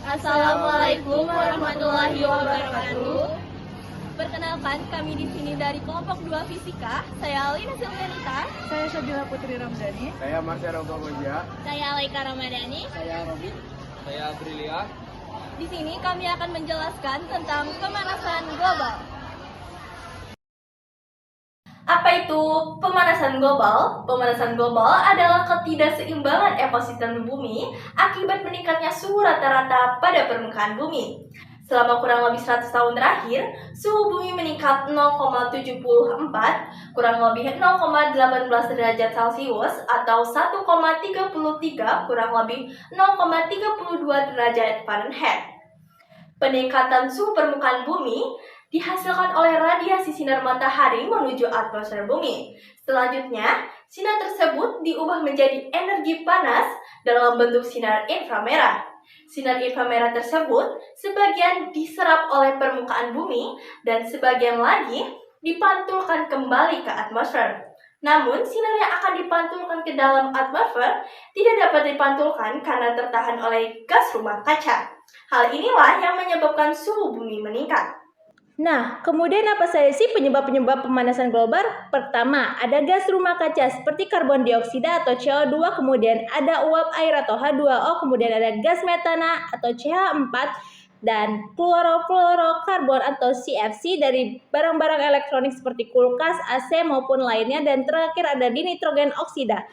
Assalamualaikum warahmatullahi wabarakatuh. Perkenalkan, kami di sini dari kelompok 2 Fisika. Saya Alina Silvianita. Saya Syabila Putri Ramdhani. Saya Marsha Rogoboja. Saya Laika Ramadhani. Saya Robi. Saya Aprilia. Di sini kami akan menjelaskan tentang pemanasan global. Apa itu pemanasan global? Pemanasan global adalah ketidakseimbangan ekosistem bumi akibat meningkatnya suhu rata-rata pada permukaan bumi. Selama kurang lebih 100 tahun terakhir, suhu bumi meningkat 0,74, kurang lebih 0,18 derajat Celcius atau 1,33 kurang lebih 0,32 derajat Fahrenheit. Peningkatan suhu permukaan bumi dihasilkan oleh radiasi sinar matahari menuju atmosfer bumi. Selanjutnya, sinar tersebut diubah menjadi energi panas dalam bentuk sinar inframerah. Sinar inframerah tersebut sebagian diserap oleh permukaan bumi dan sebagian lagi dipantulkan kembali ke atmosfer. Namun, sinar yang akan dipantulkan ke dalam atmosfer tidak dapat dipantulkan karena tertahan oleh gas rumah kaca. Hal inilah yang menyebabkan suhu bumi meningkat. Nah, kemudian apa saja sih penyebab-penyebab pemanasan global? Pertama, ada gas rumah kaca seperti karbon dioksida atau CO2, kemudian ada uap air atau H2O, kemudian ada gas metana atau CH4, dan klorofluorokarbon atau CFC dari barang-barang elektronik seperti kulkas, AC maupun lainnya, dan terakhir ada dinitrogen oksida.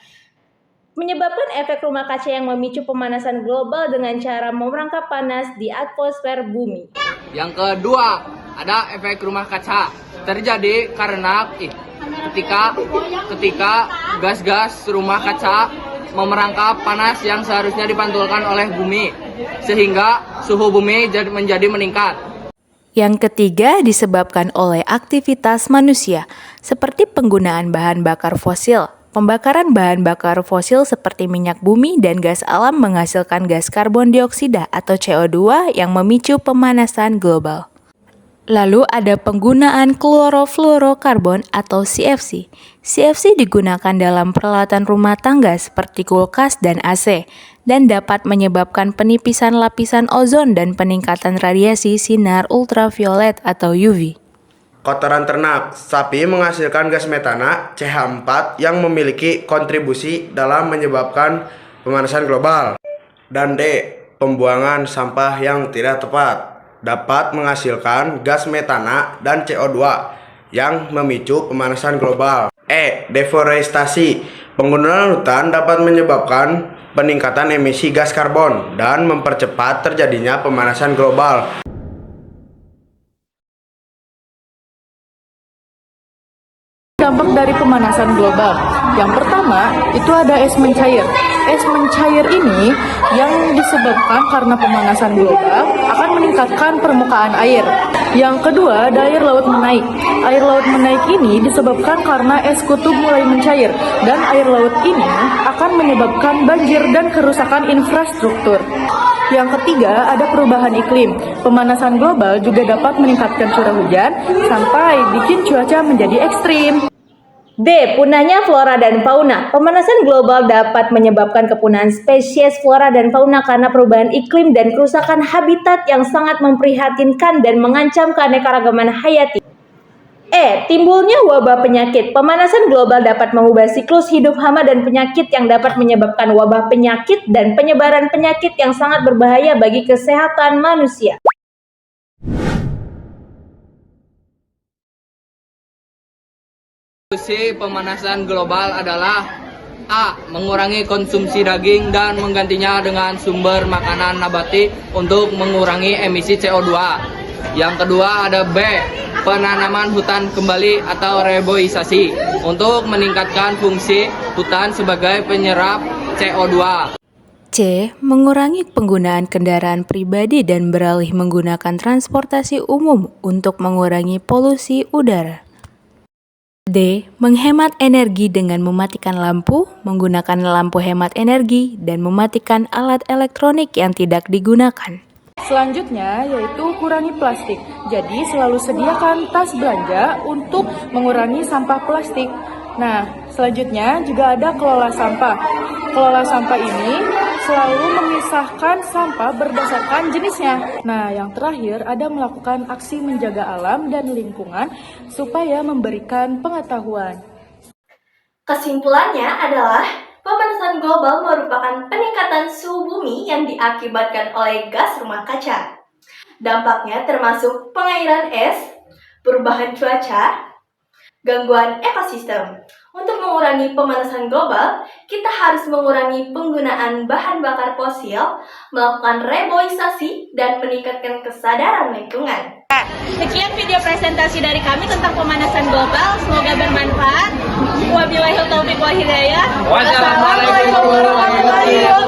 Menyebabkan efek rumah kaca yang memicu pemanasan global dengan cara memerangkap panas di atmosfer bumi. Yang kedua, ada efek rumah kaca. Terjadi karena ketika gas-gas rumah kaca memerangkap panas yang seharusnya dipantulkan oleh bumi, sehingga suhu bumi menjadi meningkat. Yang ketiga disebabkan oleh aktivitas manusia, seperti penggunaan bahan bakar fosil. Pembakaran bahan bakar fosil seperti minyak bumi dan gas alam menghasilkan gas karbon dioksida atau CO2 yang memicu pemanasan global. Lalu ada penggunaan klorofluorokarbon atau CFC. CFC digunakan dalam peralatan rumah tangga seperti kulkas dan AC dan dapat menyebabkan penipisan lapisan ozon dan peningkatan radiasi sinar ultraviolet atau UV. Kotoran ternak, sapi menghasilkan gas metana CH4 yang memiliki kontribusi dalam menyebabkan pemanasan global. Dan D, pembuangan sampah yang tidak tepat dapat menghasilkan gas metana dan CO2 yang memicu pemanasan global. E, deforestasi, penggunaan hutan dapat menyebabkan peningkatan emisi gas karbon dan mempercepat terjadinya pemanasan global. Dampak dari pemanasan global. Yang pertama, itu ada es mencair. Es mencair ini yang disebabkan karena pemanasan global akan meningkatkan permukaan air. Yang kedua, ada air laut menaik. Air laut menaik ini disebabkan karena es kutub mulai mencair, dan air laut ini akan menyebabkan banjir dan kerusakan infrastruktur. Yang ketiga, ada perubahan iklim. Pemanasan global juga dapat meningkatkan curah hujan sampai bikin cuaca menjadi ekstrim. D. Punahnya flora dan fauna. Pemanasan global dapat menyebabkan kepunahan spesies flora dan fauna karena perubahan iklim dan kerusakan habitat yang sangat memprihatinkan dan mengancam keanekaragaman hayati. E. Timbulnya wabah penyakit. Pemanasan global dapat mengubah siklus hidup hama dan penyakit yang dapat menyebabkan wabah penyakit dan penyebaran penyakit yang sangat berbahaya bagi kesehatan manusia. Solusi pemanasan global adalah A. Mengurangi konsumsi daging dan menggantinya dengan sumber makanan nabati untuk mengurangi emisi CO2. Yang kedua ada B. Penanaman hutan kembali atau reboisasi untuk meningkatkan fungsi hutan sebagai penyerap CO2. C. Mengurangi penggunaan kendaraan pribadi dan beralih menggunakan transportasi umum untuk mengurangi polusi udara. D. Menghemat energi dengan mematikan lampu, menggunakan lampu hemat energi, dan mematikan alat elektronik yang tidak digunakan. Selanjutnya yaitu kurangi plastik. Jadi selalu sediakan tas belanja untuk mengurangi sampah plastik. Nah, selanjutnya juga ada kelola sampah. Kelola sampah ini selalu memisahkan sampah berdasarkan jenisnya. Nah, yang terakhir ada melakukan aksi menjaga alam dan lingkungan supaya memberikan pengetahuan. Kesimpulannya adalah pemanasan global merupakan peningkatan suhu bumi yang diakibatkan oleh gas rumah kaca. Dampaknya termasuk pengairan es, perubahan cuaca, gangguan ekosistem. Untuk mengurangi pemanasan global, kita harus mengurangi penggunaan bahan bakar fosil, melakukan reboisasi, dan meningkatkan kesadaran lingkungan. Sekian video presentasi dari kami tentang pemanasan global. Semoga bermanfaat. Wabillahi taufiq wal hidayah. Wassalamualaikum warahmatullahi wabarakatuh.